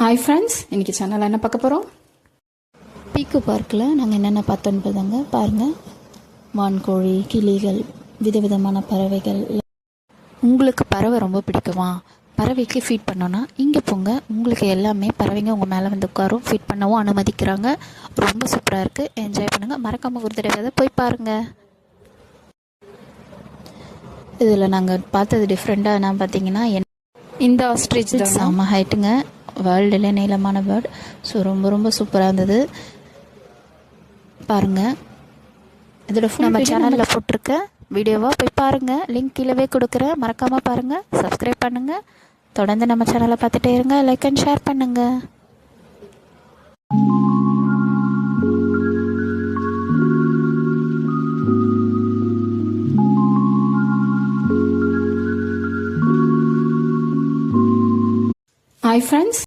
Hi friends, இன்றைக்கி சேனலில் என்ன பார்க்க போகிறோம்? பீக்கு பார்க்கில் நாங்கள் என்னென்ன பார்த்தோன்னு பாருங்கள். வான்கோழி, கிளிகள், விதவிதமான பறவைகள். உங்களுக்கு பறவை ரொம்ப பிடிக்குமா? பறவைக்கு ஃபீட் பண்ணோன்னா இங்கே போங்க. உங்களுக்கு எல்லாமே பறவைங்க உங்கள் மேலே வந்து உட்காரும். ஃபீட் பண்ணவும் அனுமதிக்கிறாங்க. ரொம்ப சூப்பராக இருக்குது. என்ஜாய் பண்ணுங்கள். மறக்காமல் ஒரு தடவை போய் பாருங்கள். இதில் நாங்கள் பார்த்தது டிஃப்ரெண்ட்டாக என்ன பார்த்தீங்கன்னா, இந்த ஆஸ்ட்ரிச் செம்ம ஹைட்டுங்க. வேர்ல்டுல நீளமான பேர்ட். ஸோ ரொம்ப ரொம்ப சூப்பராக இருந்தது. பாருங்கள், இதோட நம்ம சேனலில் போட்டிருக்க வீடியோவாக போய் பாருங்கள். லிங்க் கீழே கொடுக்குறேன். மறக்காமல் பாருங்கள். சப்ஸ்கிரைப் பண்ணுங்கள். தொடர்ந்து நம்ம சேனலை பார்த்துட்டே இருங்க. லைக் அண்ட் ஷேர் பண்ணுங்கள். Hi friends,